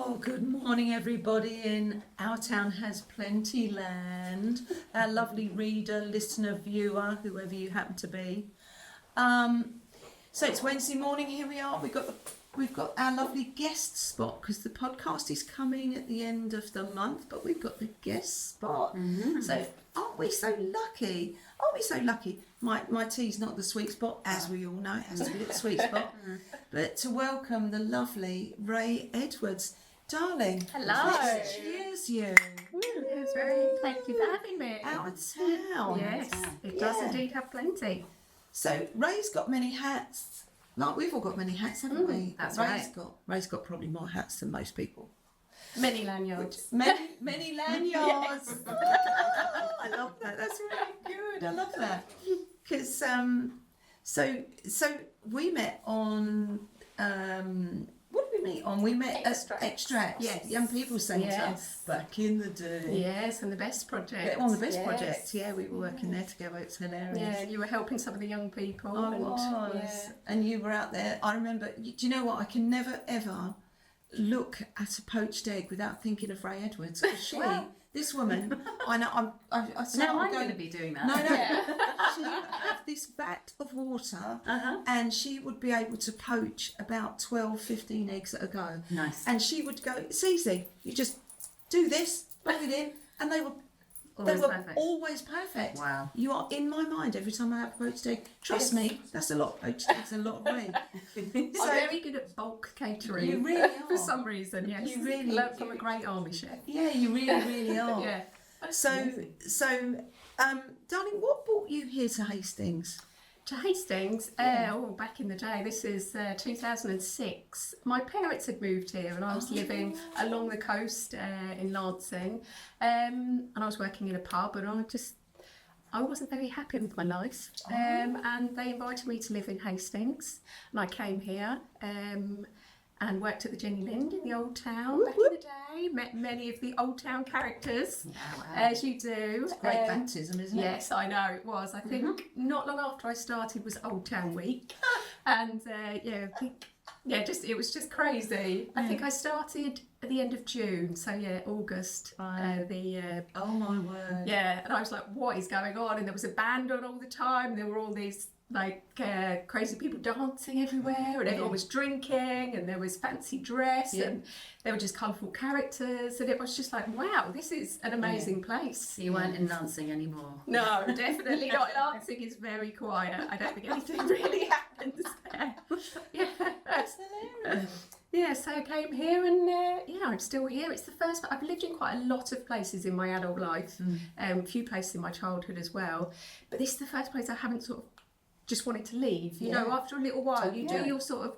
Oh, good morning, everybody in Our Town Has Plenty land. Our lovely reader, listener, viewer, whoever you happen to be. So it's Wednesday morning. Here we are. We've got our lovely guest spot because the podcast is coming at the end of the month, but we've got the guest spot. Mm-hmm. So aren't we so lucky? Aren't we so lucky? My tea's not the sweet spot, as we all know. It has to be the sweet spot. But to welcome the lovely Rae Edwards. Darling. Hello. Cheers you. It's very, thank you for having me. Out of town. Yes, it does indeed have plenty. So Ray's got many hats. Like we've all got many hats, haven't we? That's Ray's got probably more hats than most people. Many lanyards. Many lanyards. Oh, I love that. That's really good. I love that. Because so we met on what did we meet on? We met at Extracts. Yes. Young People Centre. Yes. Back in the day. Yes, and the Best Project. On the Best Project. Yeah, we were working there together. It's hilarious. Yeah, you were helping some of the young people. I was. Yeah. And you were out there. I remember. Do you know what? I can never ever look at a poached egg without thinking of Rae Edwards. This woman, I know. I'm going to be doing that. No. She would have this vat of water, and she would be able to poach about 12, 15 eggs at a go. Nice. And she would go. It's easy. You just do this, plug it in, and they were. Always perfect. Wow. You are in my mind every time I have a poached egg. Trust me, that's a lot of poached eggs, a lot of Rae. I'm very good at bulk catering. You really are. For some reason, yes. You really learned from a great army chef. Yeah, you really are. Yeah. So, darling, what brought you here to Hastings? To Hastings, back in the day, this is 2006. My parents had moved here and I was living along the coast in Lancing, and I was working in a pub, and I wasn't very happy with my life, and they invited me to live in Hastings, and I came here and worked at the Jenny Lind in the Old Town back in the day, met many of the Old Town characters, as you do. It's a great baptism, isn't it? Yes, I know, it was. I think not long after I started was Old Town Week, and it was just crazy. I think I started at the end of June, so August. Oh my word. Yeah, and I was like, what is going on? And there was a band on all the time. There were all these crazy people dancing everywhere, and everyone was drinking, and there was fancy dress, and there were just colourful characters, and it was just like, wow, this is an amazing place. You weren't in Lancing anymore. No, definitely not. Lancing is very quiet. I don't think anything really happens there. That's hilarious. Yeah, so I came here, and I'm still here. It's the first. I've lived in quite a lot of places in my adult life, a few places in my childhood as well, but this is the first place I haven't sort of just wanted to leave. You know, after a little while, you do your sort of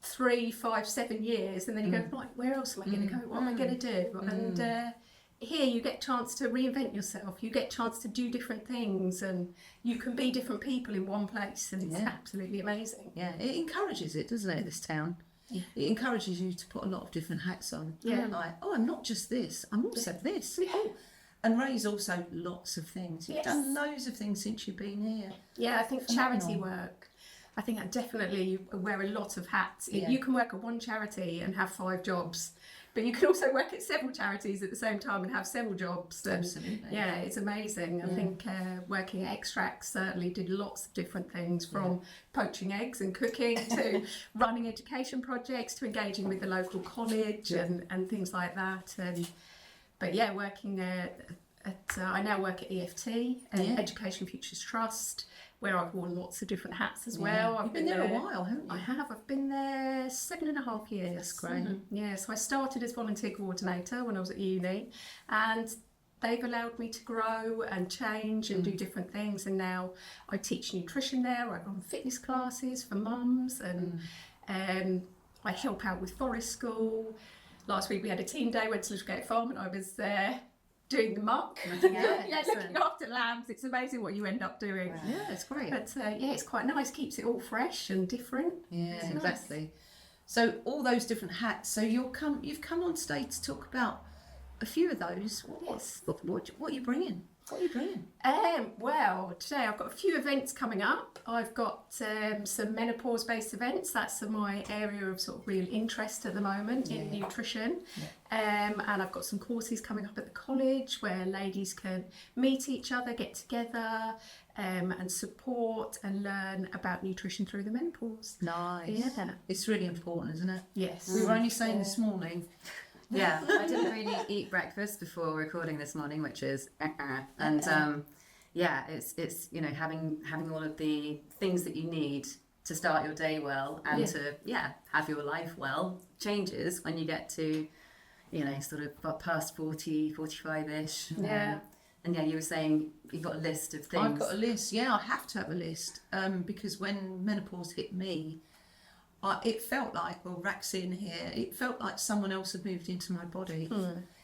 3, 5, 7 years, and then you go, right, where else am I going to go? What am I going to do? And here you get a chance to reinvent yourself. You get a chance to do different things, and you can be different people in one place, and it's absolutely amazing. Yeah, it encourages it, doesn't it, this town? Yeah. It encourages you to put a lot of different hats on. Yeah. Like, I'm not just this, I'm also this. Yeah. Oh. And Ray's also lots of things. You've done loads of things since you've been here. Yeah, I think charity work. I think that definitely you wear a lot of hats. You can work at one charity and have 5 jobs, but you can also work at several charities at the same time and have several jobs. And absolutely. Yeah, it's amazing. I think working at Extracts certainly did lots of different things, from poaching eggs and cooking to running education projects to engaging with the local college and things like that. But working I now work at EFT, Education Futures Trust, where I've worn lots of different hats as well. You've been there a while, haven't you? I have. I've been there 7.5 years. That's great. Yeah, so I started as volunteer coordinator when I was at uni, and they've allowed me to grow and change and do different things. And now I teach nutrition there. I run fitness classes for mums, and I help out with forest school. Last week we had a team day, went to Little Farm, and I was there doing the muck. Looking after lambs. It's amazing what you end up doing. Wow. Yeah, it's great. But it's quite nice, keeps it all fresh and different. Yeah, it's exactly. Nice. So all those different hats. So you've come on stage to talk about a few of those. Yes. What are you bringing? What are you bringing? Well, today I've got a few events coming up. I've got some menopause-based events. That's my area of sort of real interest at the moment in nutrition. And I've got some courses coming up at the college where ladies can meet each other, get together, and support and learn about nutrition through the menopause. Nice. Yeah. It's really important, isn't it? Yes. We were only saying this morning. Yeah, I didn't really eat breakfast before recording this morning, which is and yeah, it's you know having all of the things that you need to start your day well and to have your life well changes when you get to sort of past 40, 45-ish. Yeah. And you were saying you've got a list of things. I've got a list. Yeah, I have to have a list because when menopause hit me, it felt like, well, Rae's in here, it felt like someone else had moved into my body.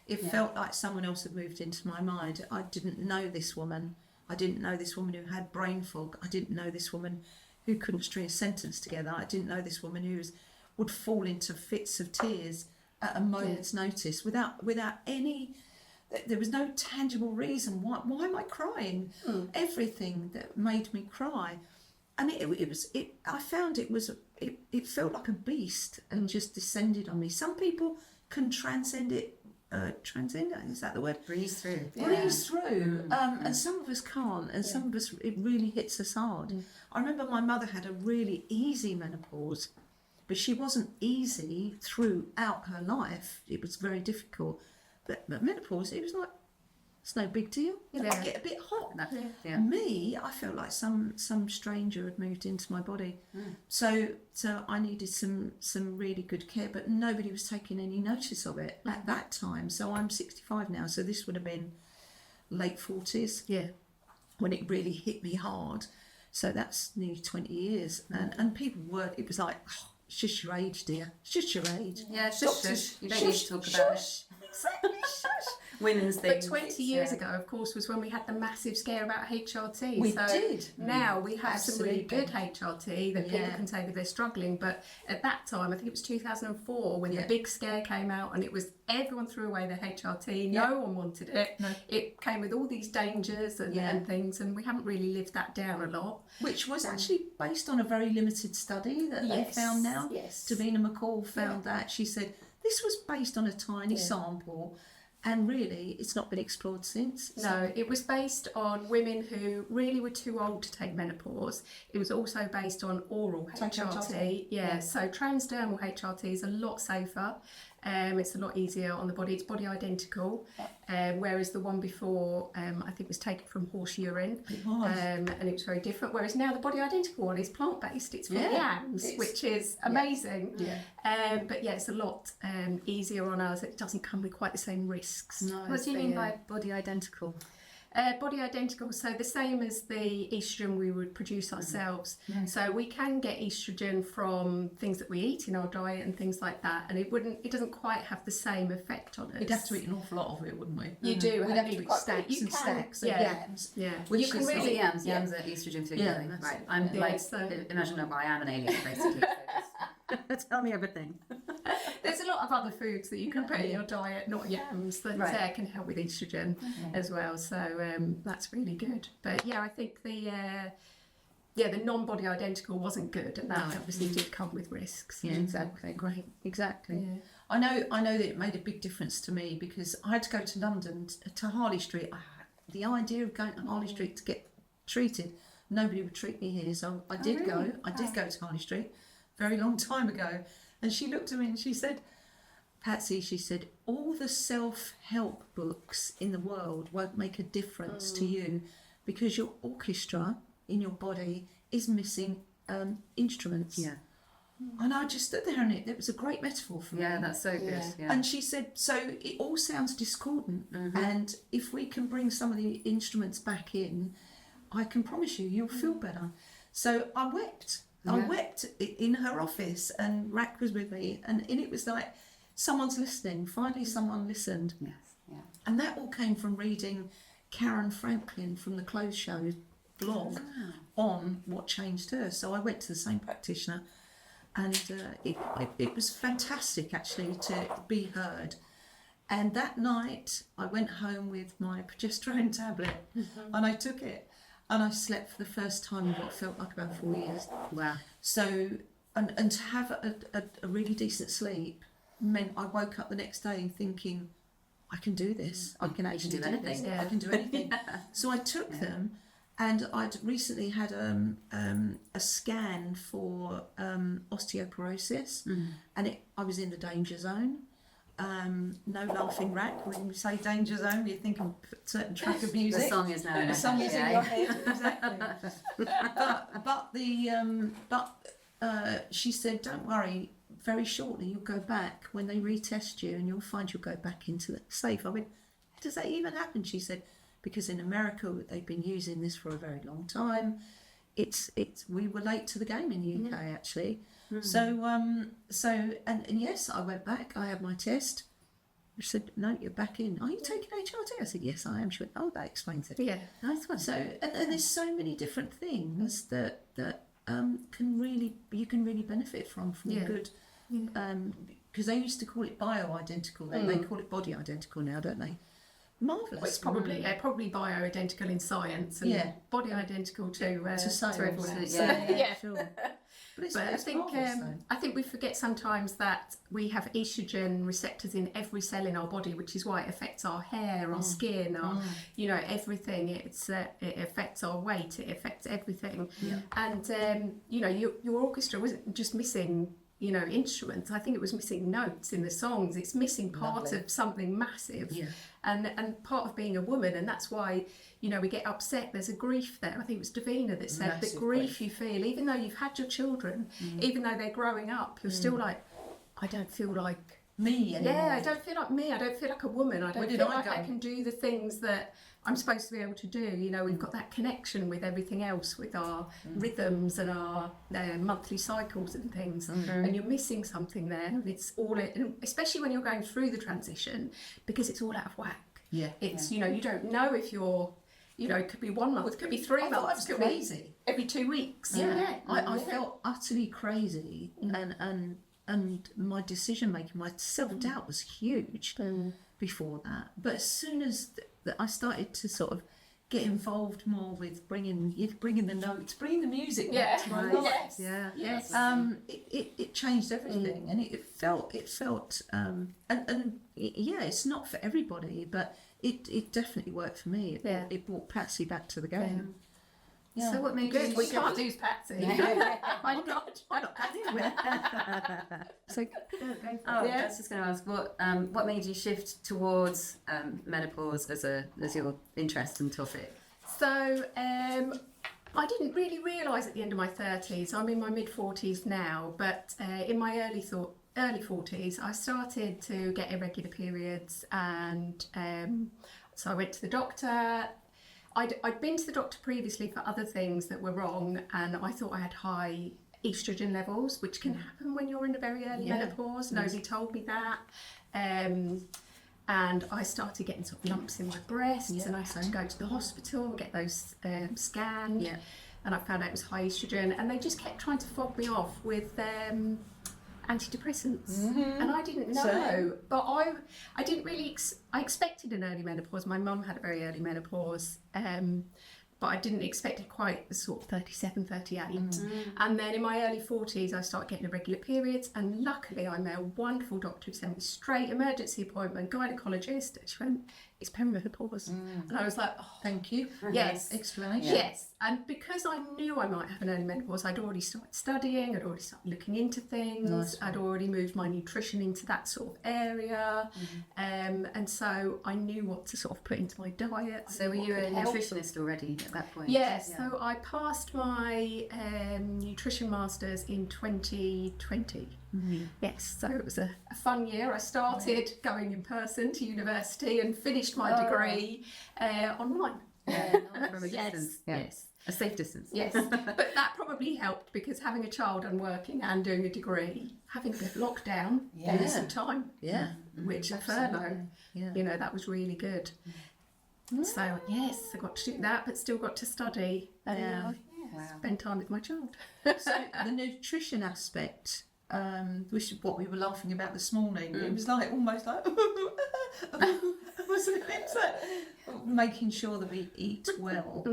It felt like someone else had moved into my mind. I didn't know this woman. I didn't know this woman who had brain fog. I didn't know this woman who couldn't string a sentence together. I didn't know this woman who would fall into fits of tears at a moment's notice without any... There was no tangible reason. Why am I crying? Everything that made me cry. And I found it felt like a beast and just descended on me. Some people can transcend it, is that the word? Breeze through. Breeze through. And some of us can't, and some of us, it really hits us hard. I remember my mother had a really easy menopause, but she wasn't easy throughout her life. It was very difficult. But menopause, it was like, it's no big deal. I get a bit hot. Me, I felt like some stranger had moved into my body. So I needed some really good care, but nobody was taking any notice of it at that time. So I'm 65 now, so this would have been late 40s. Yeah. When it really hit me hard. So that's nearly 20 years. And people it was like, oh, it's just your age, dear. It's just your age. Yeah, shush. You don't need to talk about it. Exactly, shush. Women's things. But 20 years ago, of course, was when we had the massive scare about HRT. We did. Now we have some really Absolutely. good HRT that people can say that they're struggling. But at that time, I think it was 2004 when the big scare came out and it was everyone threw away their HRT. No one wanted it. No. It came with all these dangers and things, and we haven't really lived that down a lot. Which was actually based on a very limited study that they found now. Yes. Davina McCall found that. She said this was based on a tiny sample. And really, it's not been explored since. No, it was based on women who really were too old to take menopause. It was also based on oral HRT. Yeah, so transdermal HRT is a lot safer. It's a lot easier on the body. It's body identical, whereas the one before, I think, was taken from horse urine. It was. And it was very different. Whereas now the body identical one is plant-based. It's from yams, which is amazing. Yeah. But it's a lot easier on us. It doesn't come with quite the same risks. No. What do you mean by body identical? Body identical, so the same as the estrogen we would produce ourselves. So we can get estrogen from things that we eat in our diet and things like that, and it doesn't quite have the same effect on us. We'd have to eat an awful lot of it, wouldn't we? You do. We'd have to eat stacks and stacks of yams. Yeah. You can really yams are estrogen free. Yeah, right. I'm imagine I am an alien basically. So just tell me everything. There's a lot of other foods that you can put in your diet, not yams, that can help with estrogen as well. So that's really good. But I think the non-body identical wasn't good, and that obviously did come with risks. Yeah, exactly. Great. Exactly. Yeah. I know that it made a big difference to me because I had to go to London to Harley Street. The idea of going to Harley Street to get treated, nobody would treat me here, so I did go. I did go to Harley Street, very long time ago, and she looked at me and she said, Patsy, she said, all the self-help books in the world won't make a difference to you because your orchestra in your body is missing instruments. Yeah. And I just stood there and it was a great metaphor for me. Yeah, that's so good. Yeah. And she said, so it all sounds discordant. And if we can bring some of the instruments back in, I can promise you'll feel better. So I wept. I wept in her office and Rae was with me. And it was like, someone's listening. Finally, someone listened. Yes. Yeah. And that all came from reading Karen Franklin from the Clothes Show blog on what changed her. So I went to the same practitioner. And it was fantastic, actually, to be heard. And that night I went home with my progesterone tablet and I took it and I slept for the first time in what felt like about 4 years. Wow. So, and to have a really decent sleep meant I woke up the next day thinking, I can do this. I can actually do anything. this. Yeah. I can do anything. So I took them, and I'd recently had a scan for osteoporosis, and I was in the danger zone. No laughing rack. When you say danger zone, you think of a certain track of music. The song is now in The my song head, is in yeah. your head, exactly. But she said, don't worry. Very shortly, you'll go back when they retest you, and you'll find you'll go back into the safe. I went, does that even happen? She said, because in America they've been using this for a very long time. We were late to the game in the UK actually. So and yes, I went back. I had my test. She said, no, you're back in. Are you taking HRT? I said, yes, I am. She went, oh, that explains it. Yeah. Nice one. So and there's so many different things that you can really benefit from Yeah. good. Because they used to call it bioidentical, they call it body identical now, don't they? Marvellous. Well, it's probably bioidentical in science and body identical to science. everyone else. Yeah. Sure. But But I think marvellous, though. I think we forget sometimes that we have estrogen receptors in every cell in our body, which is why it affects our hair, our skin, our everything. It affects our weight. It affects everything. Yeah. And your orchestra wasn't just missing instruments. I think it was missing notes in the songs. It's missing part Lovely. of something massive. Yeah. And part of being a woman, and that's why we get upset. There's a grief there. I think it was Davina that said Massive the grief you feel, even though you've had your children, even though they're growing up, you're still like, I don't feel like Me anymore. I don't feel like me. I don't feel like a woman. I don't Where did feel I like go? I can do the things that I'm supposed to be able to do. We've got that connection with everything else, with our rhythms and our monthly cycles and things. And you're missing something there. And it's all, especially when you're going through the transition, because it's all out of whack. Yeah. It's you don't know if you're. It could be 1 month, it could be 3 I thought I months, was it could crazy. be every 2 weeks. I felt utterly crazy, and my decision making, my self doubt was huge before that. But as soon as I started to sort of get involved more with bringing the notes, bringing the music back to my life. Yes. It changed everything, and it felt it's not for everybody, but it definitely worked for me. It brought Patsy back to the game. Yeah. So what made Good. you We can't lose Patsy. Why not? So I was just going to ask what made you shift towards menopause as your interest and topic? So I didn't really realise at the end of my 30s. I'm in my mid-40s now, but in my early 40s, I started to get irregular periods, and so I went to the doctor. I'd been to the doctor previously for other things that were wrong, and I thought I had high estrogen levels, which can happen when you're in a very early menopause. Nobody told me that. And I started getting sort of lumps in my breasts, and I had to go to the hospital and get those scanned. Yeah. And I found out it was high estrogen, and they just kept trying to fob me off with antidepressants, and I didn't know. Same. But I didn't really. I expected an early menopause. My mum had a very early menopause, but I didn't expect it quite sort of 37, 38. And then in my early 40s, I started getting irregular periods, and luckily I met a wonderful doctor who sent me straight emergency appointment, gynecologist. She went, it's perimenopause. And I was like, oh, thank you. yes. Explanation. Yes, and because I knew I might have an early menopause, I'd already started studying, I'd already started looking into things, Nice. I'd already moved my nutrition into that sort of area, and so I knew what to sort of put into my diet. So were you a nutritionist already at that point? Yes, so I passed my nutrition masters in 2020. Yes, so it was a fun year. I started going in person to university and finished my degree online. From a distance. Yeah. Yes. A safe distance. Yes, but that probably helped because having a child and working and doing a degree, having a lockdown, gave me some time, Yeah. which a furlough, Yeah. that was really good. So yes, I got to do that, but still got to study and Wow. spend time with my child. So the nutrition aspect which is what we were laughing about this morning. It was like almost like wasn't it? So, making sure that we eat well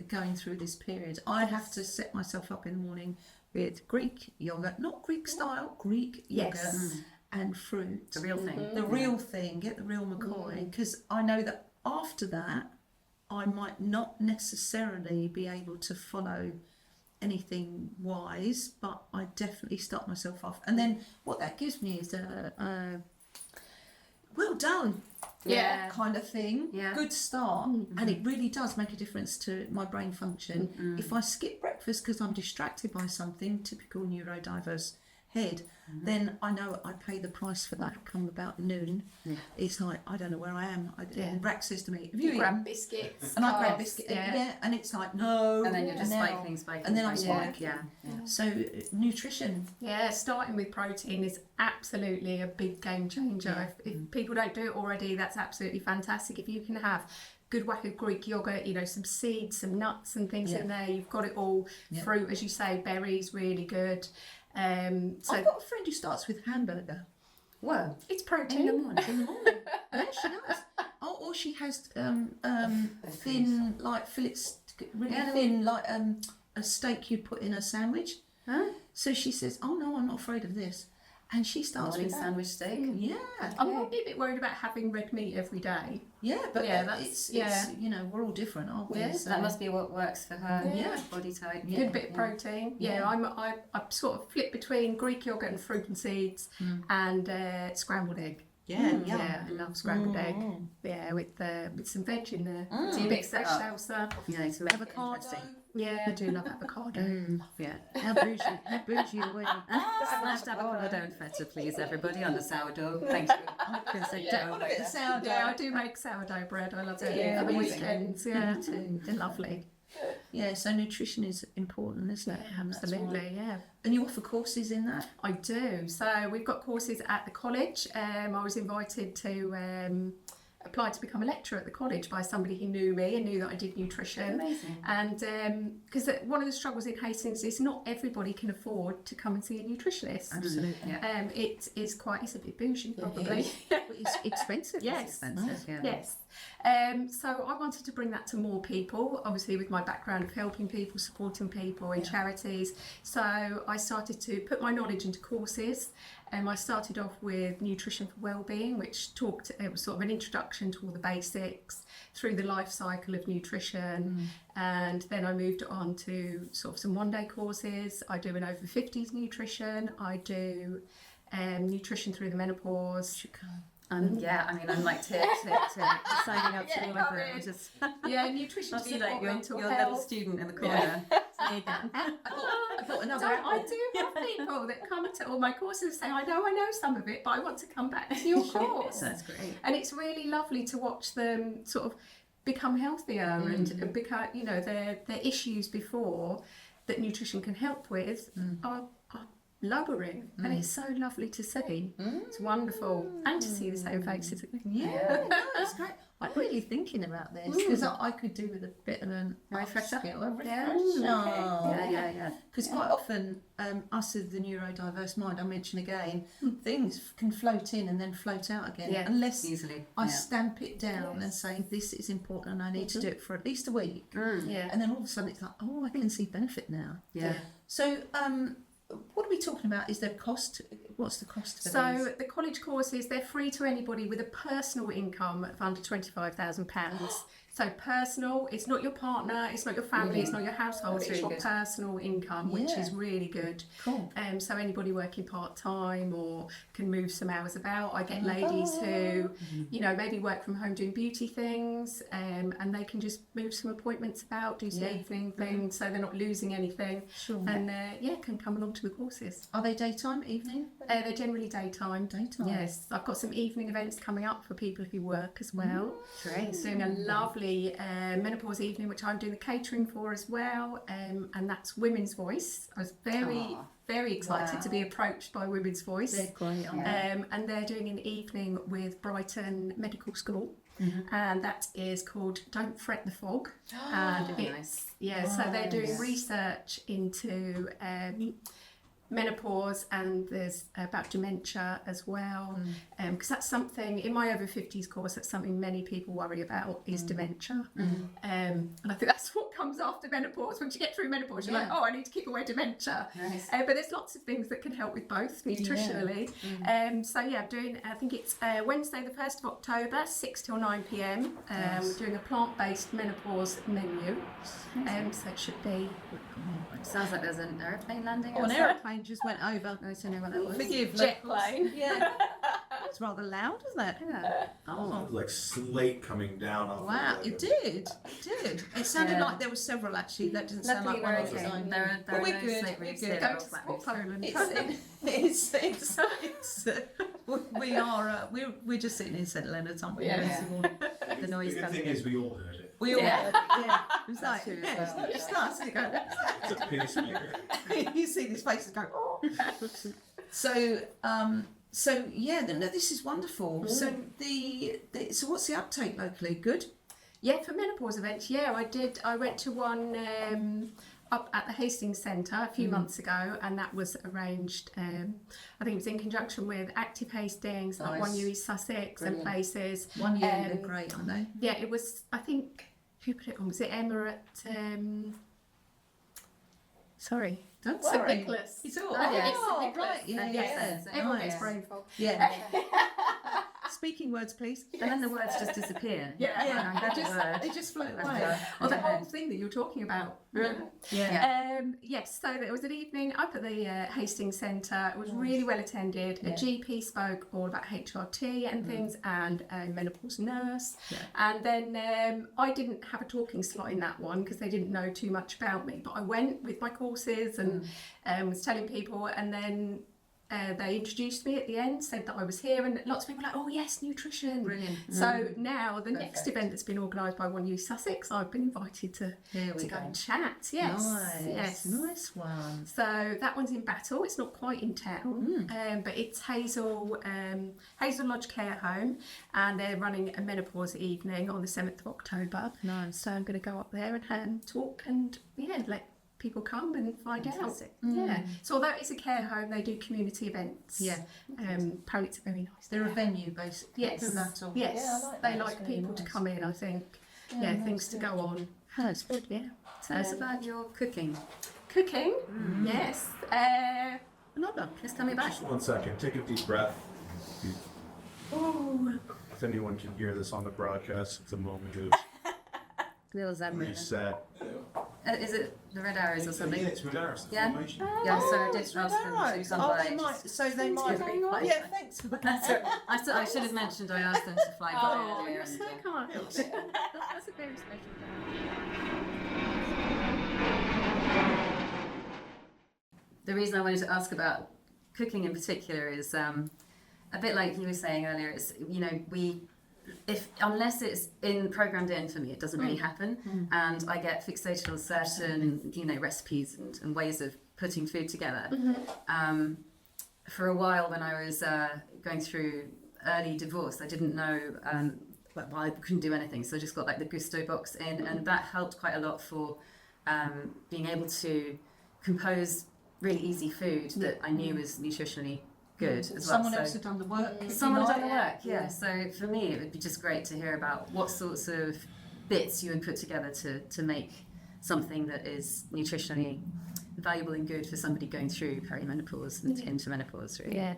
going through this period. I have to set myself up in the morning with Greek yogurt, not Greek style, Greek yogurt and fruit. The real thing. The real thing, get the real McCoy, because I know that after that I might not necessarily be able to follow anything wise, but I definitely start myself off. And then what that gives me is a well done kind of thing. Yeah. Good start. And it really does make a difference to my brain function. If I skip breakfast because I'm distracted by something, typical neurodiverse head, then I know I pay the price for that come about noon. It's like, I don't know where I am. And Brack says to me, have you grab eaten? biscuits, And I grab biscuit, and it's like, no. And then you're just now- spiking. And then I'm spiking. Yeah. So nutrition. Yeah, starting with protein is absolutely a big game changer. If people don't do it already, that's absolutely fantastic. If you can have good whack of Greek yogurt, you know, some seeds, some nuts and things in there, you've got it all. Fruit, as you say, berries, really good. So I've got a friend who starts with hamburger. Whoa. it's protein. In the morning. In the morning. Yeah, she does. Or she has thin, like fillets, really thin, like a steak you'd put in a sandwich. Huh? So she says, oh no, I'm not afraid of this. And she starts Morning with that. sandwich steak. Yeah. I might be a bit worried about having red meat every day. Yeah, but that's it's you know, we're all different, aren't we? Yeah, So that must be what works for her Yeah. body type. Good bit of protein. I sort of flip between Greek yogurt and fruit and seeds and scrambled egg. yeah. I love scrambled egg. Yeah, with some veg in there. So you mix fresh salsa. Yeah, to make it Avocado. interesting. Yeah, I do love avocado. Yeah. How bougie are we? Smashed avocado and feta, please, everybody, on the sourdough. Thank you. I can say dough. A bit of sourdough. Yeah, I do make sourdough bread. I love it. Yeah, For the amazing. weekends. Yeah, they're lovely. Yeah, so nutrition is important, isn't it? And that's Absolutely, yeah. And you offer courses in that? I do. So we've got courses at the college. I was invited to apply to become a lecturer at the college by somebody who knew me and knew that I did nutrition. Amazing. And because one of the struggles in Hastings is not everybody can afford to come and see a nutritionist. Absolutely. Yeah. It's a bit bougie probably. It's expensive. Yes. Expensive, yeah. Yes. So I wanted to bring that to more people, obviously with my background of helping people, supporting people in charities. So I started to put my knowledge into courses. I started off with Nutrition for Wellbeing, which it was sort of an introduction to all the basics through the life cycle of nutrition. And then I moved on to sort of some one-day courses. I do an over 50s nutrition. I do nutrition through the menopause. Yeah, I mean, I'm like signing up to all of it. I'm just Yeah, nutrition I'll to see like support your mental little health. student in the corner. I bought another So apple. I do have people that come to all my courses and say, I know some of it, but I want to come back to your course. That's great. And it's really lovely to watch them sort of become healthier and become, you know, their issues before that nutrition can help with are lowering. And it's so lovely to see. It's wonderful. And to see the same faces again. Yeah, no, it's great. I'm really thinking about this because I could do with a bit of an refresher. Yeah. Yeah. Because quite often, us as the neurodiverse mind, I mention again, things can float in and then float out again, Yeah. unless Easily. I stamp it down and say this is important and I need to do it for at least a week. Yeah. And then all of a sudden it's like, oh, I can see benefit now. Yeah. So, what are we talking about? Is there cost? What's the cost for So these? the college courses, they're free to anybody with a personal income of under £25,000. So personal, it's not your partner, it's not your family, it's not your household, That's it's really your good. personal income, which Yeah. is really good. Cool. So anybody working part-time or can move some hours about. I get ladies who, you know, maybe work from home doing beauty things, and they can just move some appointments about, do some Yeah. evening things, so they're not losing anything. Sure. And can come along to the courses. Are they daytime, evening? They're generally daytime. Daytime. Yes, I've got some evening events coming up for people who work as well. Great. Doing a lovely menopause evening, which I'm doing the catering for as well, and that's Women's Voice. I was very excited to be approached by Women's Voice. They're great, aren't they? And they're doing an evening with Brighton Medical School, and that is called Don't Fret the Fog. And Really it's, nice. yeah, so they're doing research into menopause, and there's about dementia as well, because that's something in my over 50s course, that's something many people worry about, is dementia. And I think that's what comes after menopause. Once you get through menopause, you're like, oh, I need to keep away dementia. Nice. But there's lots of things that can help with both nutritionally. So yeah, I'm doing, I think it's Wednesday the 1st of October, 6 till 9 p.m. We're doing a plant-based menopause menu. So it should be... Sounds like there's an aeroplane landing. Oh, an outside. aeroplane just went over. I don't know what that was. Forgive Jet locals. plane. Yeah. It's rather loud, isn't it? Yeah. Oh. Like slate coming down off. Wow, the it did. It did. It sounded Yeah. like there were several actually. That didn't sound Luckily like one we're of the okay. time. There But are we're no good. slate We're roofs good. here. Go They're all to flat support roofs. Poland. We are we're just sitting in St Leonard's, aren't we? Yeah. The noise good comes thing in. is we all heard it. We all Yeah. heard it, yeah. It was like, That's true as yeah, it's well. not just us. You go, It's a pacemaker. you see these faces go. Oh. So yeah, no, this is wonderful. So so what's the uptake locally? Good. Yeah, for menopause events, yeah, I went to one up at the Hastings Centre a few months ago, and that was arranged, I think it was in conjunction with Active Hastings, like Nice. One East Sussex Brilliant. and places. 1 year, they're great, aren't they? Yeah, it was, I think, who put it on? Was it Emma at, sorry, Don't St worry. Nicholas. It's all. Oh, yes, Oh, St Nicholas. right. Yeah, Yes. yeah. Everyone Nice. gets brain fog. Yeah. Speaking words, please. And then the words just disappear. Yeah. I heard the word. They just float That's away. right. Oh, the whole thing that you're talking about. Yeah. Yes, so there was an evening up at the Hastings Centre. It was really well attended. Yeah. A GP spoke all about HRT and things, and a menopause nurse. Yeah. And then I didn't have a talking slot in that one because they didn't know too much about me. But I went with my courses and was telling people, and then they introduced me at the end, said that I was here, and lots of people were like, oh yes, nutrition. Brilliant. So now the next event that's been organised by One Youth Sussex, I've been invited to Here we go go. and chat. Yes, Nice. yes. Nice one. So that one's in Battle. It's not quite in town, but it's Hazel Lodge Care Home, and they're running a menopause evening on the 7th of October. Nice. So I'm going to go up there and talk and let people come and find Fantastic. out. Yeah. So although it's a care home, they do community events. Yeah. Apparently it's very nice. They're a venue, basically. Yes. for that all. Yes. Yeah, I like they that. like It's really people to nice. come in, I think. Yeah, Things to go on. That's good. Yeah. Tell us about your cooking. Cooking. Yes. Another. Just tell me about Just 1 second. Take a deep breath. Oh. If anyone can hear this on the broadcast, it's a moment of little Zambia. reset. Is it the Red Arrows or something? Yeah, it's Redaris. Yeah. Formation. Yeah, so I did ask them to come Oh, by. they might. So they might. Fine. Yeah, thanks for that. So I should have mentioned I asked them to fly by Oh, earlier. you're and, so kind. That's a very special the reason I wanted to ask about cooking in particular is a bit like you were saying earlier. It's unless it's programmed in for me, it doesn't really happen, and I get fixated on certain recipes and ways of putting food together. For a while, when I was going through early divorce, I didn't know. Well, I couldn't do anything, so I just got like the Gusto box in, and that helped quite a lot for being able to compose really easy food that I knew was nutritionally good as well. Someone So- else had done the work. if you Someone like. done the work, yeah. So for me, it would be just great to hear about what sorts of bits you would put together to make something that is nutritionally valuable and good for somebody going through perimenopause and into menopause, really. Yeah.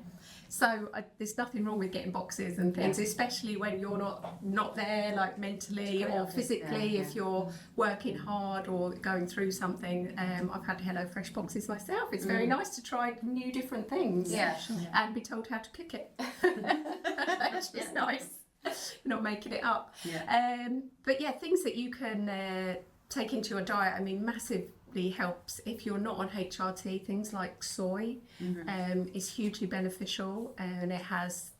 So there's nothing wrong with getting boxes and things, especially when you're not there, like mentally or physically. Yeah, If you're working hard or going through something, I've had HelloFresh boxes myself. It's very nice to try new different things, Yeah. and be told how to cook it. Which is nice. You're not making it up. Yeah. But yeah, things that you can take into your diet. I mean, massively helps if you're not on HRT. Things like soy is hugely beneficial, and it has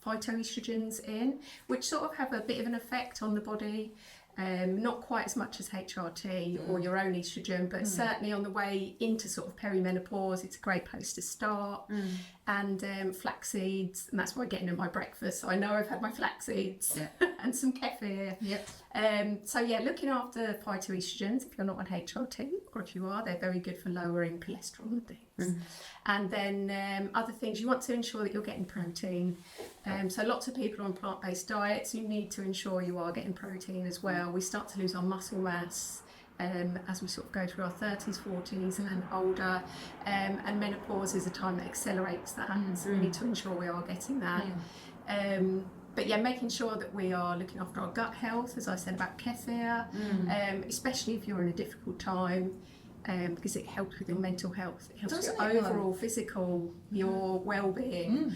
phytoestrogens in, which sort of have a bit of an effect on the body. Not quite as much as HRT or your own estrogen, but certainly on the way into sort of perimenopause, it's a great place to start. And flax seeds, and that's what I get in my breakfast. So I know I've had my flax seeds and some kefir. Yep. So yeah, looking after phytoestrogens if you're not on HRT, or if you are, they're very good for lowering cholesterol and things. And then other things, you want to ensure that you're getting protein. So lots of people on plant-based diets, you need to ensure you are getting protein as well. We start to lose our muscle mass as we sort of go through our 30s, 40s and older, and menopause is a time that accelerates that, so we need to ensure we are getting that. But yeah, making sure that we are looking after our gut health, as I said about kefir, especially if you're in a difficult time, because it helps with your mental health, it helps your overall physical, your well-being,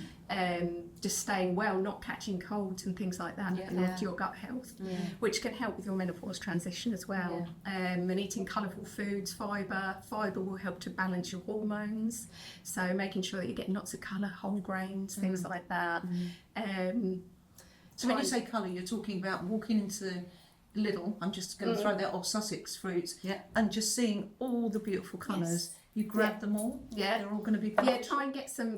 just staying well, not catching colds and things like that, and after your gut health, which can help with your menopause transition as well. And eating colourful foods, fibre will help to balance your hormones, so making sure that you're getting lots of colour, whole grains, things like that. So when you say colour, you're talking about walking into Lidl, I'm just going to throw that off Sussex fruits, and just seeing all the beautiful colours. You grab them all. They're all going to be Yeah, try and get some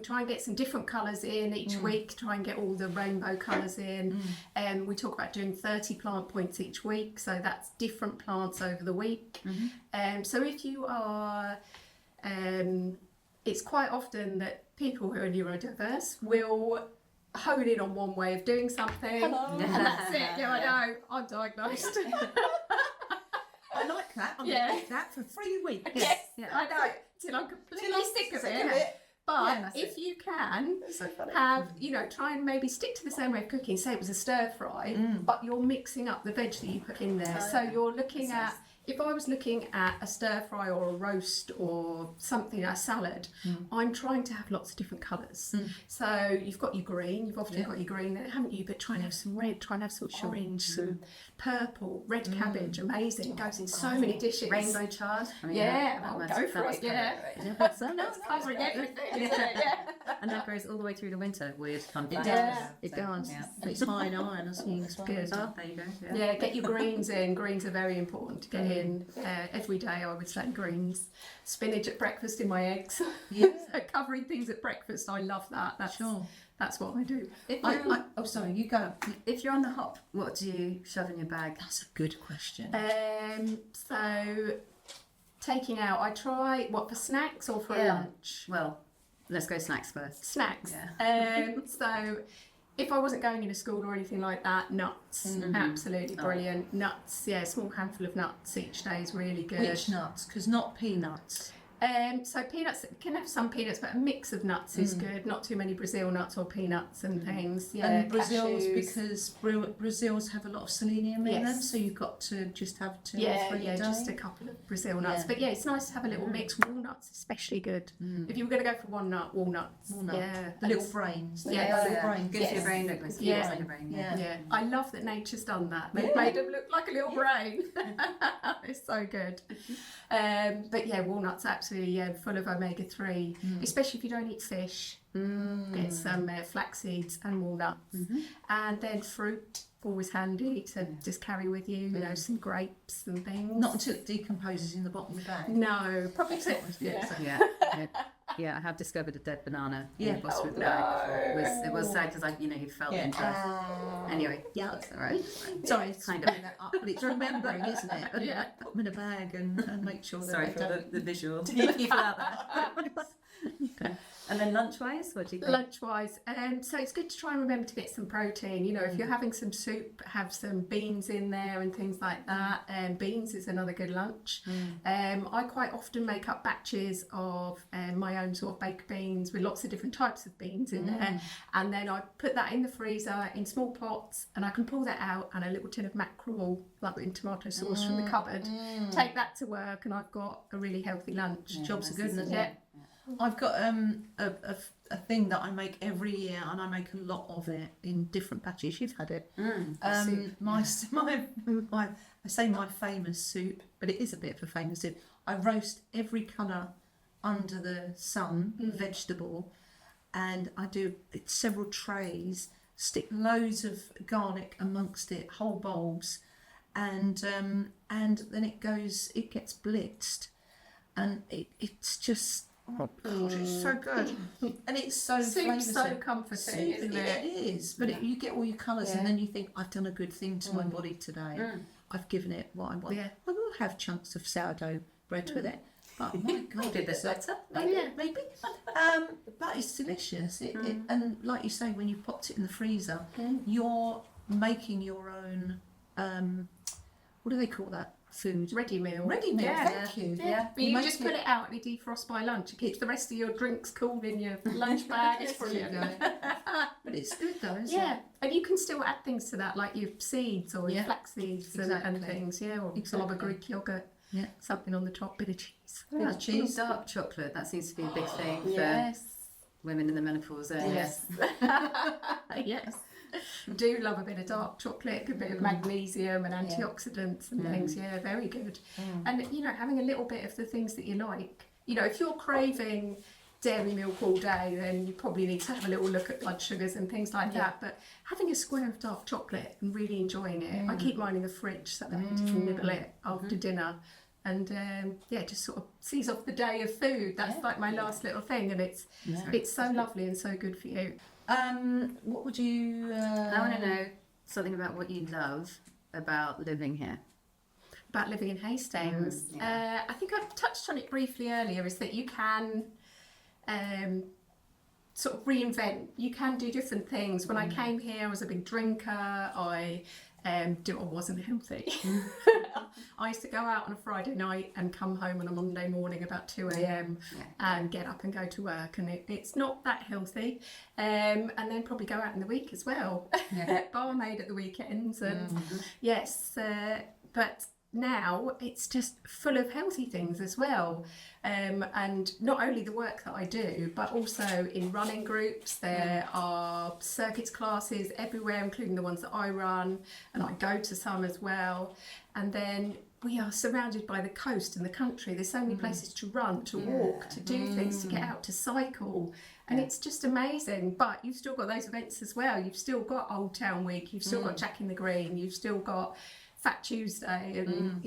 different colours in each week. Try and get all the rainbow colours in. We talk about doing 30 plant points each week, so that's different plants over the week. So if you are, it's quite often that people who are neurodiverse will hone in on one way of doing something, and that's it. Yeah, I know. I'm diagnosed. I like that. I'm going to eat that for 3 weeks. Yes, I know. Till I'm completely sick of it. But if you can have, try and maybe stick to the same way of cooking. Say it was a stir fry, but you're mixing up the veg that you put in there. So you're looking at, if I was looking at a stir fry or a roast or something, a salad, I'm trying to have lots of different colours. So you've got your green, you've often got your green there, haven't you? But try and have some red, try and have some orange, some purple, red cabbage, amazing. It goes in so many dishes. Rainbow chard. I mean, go for it. That's so nice. Covering everything. And that goes all the way through the winter. Weird fun fact. It does. It's high in iron, I think. It's good. Oh, there you go. Yeah, get your greens in. Greens are very important to get in every day. I would say greens. Spinach at breakfast in my eggs. So covering things at breakfast, I love that. That's what I do. Oh, sorry, you go. If you're on the hop, what do you shove in your bag? That's a good question. So taking out, I try for snacks or for lunch. Well, let's go snacks first. Snacks. So if I wasn't going into school or anything like that, nuts, absolutely brilliant. Nuts, small handful of nuts each day is really good. Which nuts? Because not peanuts. So peanuts, can have some peanuts, but a mix of nuts is good. Not too many Brazil nuts or peanuts and things. And Brazils, because Brazils have a lot of selenium in them, so you've got to just have 2 or 3 a day. Just a couple of Brazil nuts. But it's nice to have a little mix. Walnuts, especially good. If you were going to go for one nut, walnuts. The little brains. Good for your brain, Douglas. Yeah. Like a brain. I love that nature's done that. They've made them look like a little brain. It's so good. But walnuts absolutely full of omega-3, especially if you don't eat fish. Get some flax seeds and walnuts. And then fruit, always handy to just carry with you, some grapes and things. Not until it decomposes in the bottom of the bag. No, probably not. Yeah, I have discovered a dead banana in the bottom of the bag before. It was sad because you felt the interest. Anyway, it's all right. Sorry, it's kind of that up, but it's remembering, isn't it? Put them in a bag and make sure that sorry for the visual to people out there. Okay. And then lunch-wise, what do you think? Lunch-wise, so it's good to try and remember to get some protein. If you're having some soup, have some beans in there and things like that. Beans is another good lunch. I quite often make up batches of my own sort of baked beans with lots of different types of beans in there. And then I put that in the freezer in small pots, and I can pull that out, and a little tin of mackerel, like in tomato sauce from the cupboard. Take that to work, and I've got a really healthy lunch. Jobs are good, isn't it? I've got a thing that I make every year, and I make a lot of it in different batches. You've had it. I say my famous soup, but it is a bit of a famous soup. I roast every colour under the sun vegetable, and I do several trays. Stick loads of garlic amongst it, whole bowls, and then it gets blitzed, and it's just Oh gosh, it's so good, and it's so Soup's so flavoursome. comforting, isn't it? It is, but you get all your colours, and then you think, I've done a good thing to my body today. I've given it what I want. Yeah. I will have chunks of sourdough bread with it, but my God, Did this better? maybe. But it's delicious. And like you say, when you popped it in the freezer, you're making your own. What do they call that food? Ready meal. Ready meal. Yeah. Thank you. Yeah. But you make just put it out and you defrost by lunch. It keeps the rest of your drinks cool in your lunch bag. It's brilliant. But it's good though, isn't Yeah, it? and you can still add things to that, like your seeds or your flax seeds and Exactly. things, or some other Greek yogurt, something on the top, bit of cheese. Bit of cheese. Dark chocolate, that seems to be a big thing for Yes, women in the menopause area. yes, yes. Do love a bit of dark chocolate, a bit of magnesium and antioxidants and things. Yeah, very good. And having a little bit of the things that you like. If you're craving dairy milk all day, then you probably need to have a little look at blood sugars and things like that. But having a square of dark chocolate and really enjoying it, I keep mine in the fridge so that I can nibble it after dinner. And just sort of sees off the day of food. That's like my last little thing, and it's so lovely and so good for you. What would you? I want to know something about what you love about living here. About living in Hastings, I think I touched on it briefly earlier. Is that you can sort of reinvent. You can do different things. When I came here, I was a big drinker. I wasn't healthy. I used to go out on a Friday night and come home on a Monday morning about 2 a.m. and get up and go to work, and it's not that healthy. And then probably go out in the week as well. Barmaid at the weekends, and but now it's just full of healthy things as well, and not only the work that I do, but also in running groups. There are circuits classes everywhere, including the ones that I run, and I go to some as well. And then we are surrounded by the coast and the country. There's so many places to run, to walk, to do things, to get out, to cycle, and it's just amazing. But you've still got those events as well. You've still got Old Town Week, you've still got Jack in the Green, you've still got Fat Tuesday, and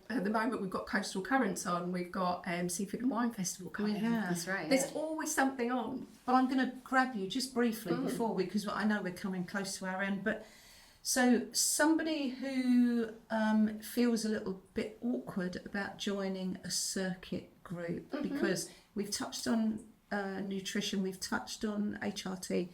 at the moment we've got Coastal Currents on, we've got Seafood and Wine Festival coming. That's right. There's always something on. But I'm going to grab you just briefly before because I know we're coming close to our end. But so somebody who feels a little bit awkward about joining a circuit group, because we've touched on nutrition, we've touched on HRT.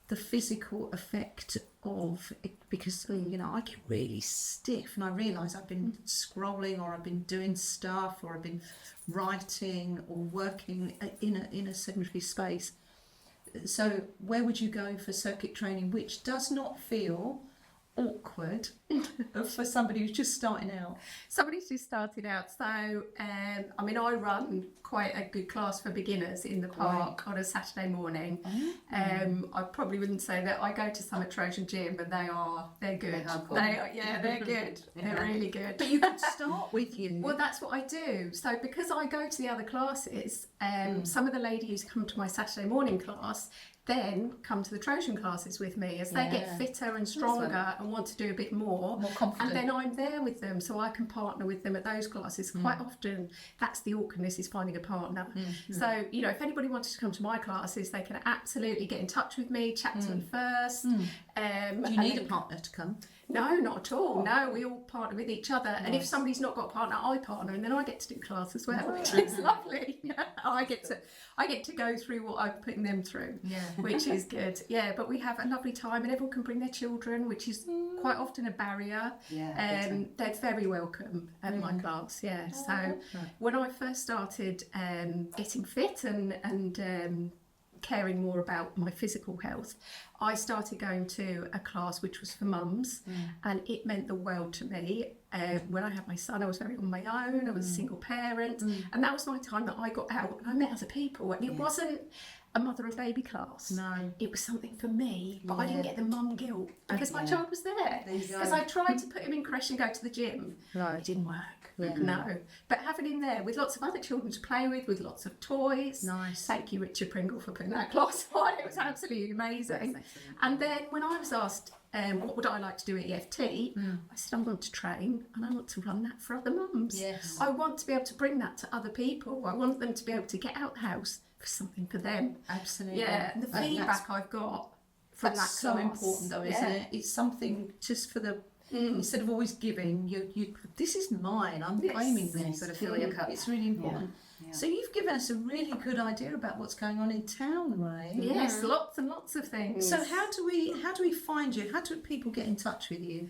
The physical effect of it, because I get really stiff, and I realise I've been scrolling, or I've been doing stuff, or I've been writing or working in a sedentary space. So where would you go for circuit training which does not feel awkward for somebody who's just starting out? Somebody's just started out, so I run quite a good class for beginners in the park on a Saturday morning. I probably wouldn't say that I go to some at Trojan Gym, but they're good. They're good. They're really good. But you could start with you. Well, that's what I do. So because I go to the other classes, some of the ladies who come to my Saturday morning class then come to the Trojan classes with me as they get fitter and stronger and want to do a bit more confident. And then I'm there with them, so I can partner with them at those classes. Quite often that's the awkwardness, is finding a partner. So if anybody wanted to come to my classes, they can absolutely get in touch with me, chat to me first. Do you need a partner to come? No, not at all. No, we all partner with each other. And if somebody's not got a partner, I partner, and then I get to do class as well, which is lovely. I get to go through what I'm putting them through, which is good. Yeah, but we have a lovely time, and everyone can bring their children, which is quite often a barrier. They're very welcome at my class. So when I first started getting fit and caring more about my physical health, I started going to a class which was for mums, and it meant the world to me. When I had my son, I was very on my own. I was a single parent, and that was my time that I got out and I met other people. And it wasn't a mother and baby class. No, it was something for me, but I didn't get the mum guilt because my child was there. Because I tried to put him in creche and go to the gym. It didn't work. No, but having him there with lots of other children to play with lots of toys. Nice. Thank you, Richard Pringle, for putting that class on. It was absolutely amazing. And then when I was asked what would I like to do at EFT, I said I want to train and I want to run that for other mums. Yes. I want to be able to bring that to other people. I want them to be able to get out the house for something for them. Absolutely. Yeah, and the feedback I've got from That's that so class, important though, isn't it? It's something just for the instead of always giving, you this is mine. I'm Yes. claiming You this. sort of fill your cup. It's really important. Yeah. So you've given us a really good idea about what's going on in town, Rae. Yes, lots and lots of things. So how do we find you? How do people get in touch with you?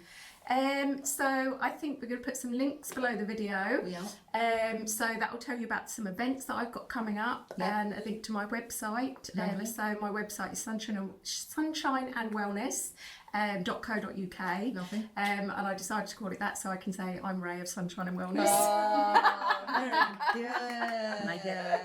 So I think we're going to put some links below the video. We are. So that will tell you about some events that I've got coming up and a link to my website. Lovely. So my website is sunshineandwellness.co.uk. Lovely. And I decided to call it that so I can say I'm Rae of Sunshine and Wellness. Very good.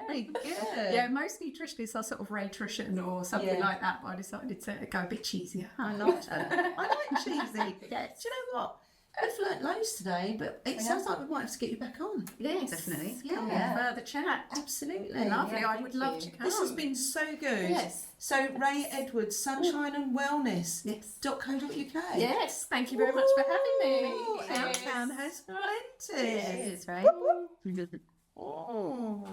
Very good. Yeah, most nutritionists are sort of Rae-trician or something Yeah. like that, but I decided to go a bit cheesier. I like that. I like cheesy. Yeah. Do you know what? We've learnt loads today, but it sounds like we might have to get you back on. Yes, Definitely. Yeah. Come on, further chat. Absolutely. Lovely, Yeah, I would thank love you. to come. This has been so good. Yes. So Rae Edwards, Sunshine and Wellness. Yes. .co.uk. Yes, thank you very much for having me. Ooh, our Yes. town has plenty. Cheers, right? Oh.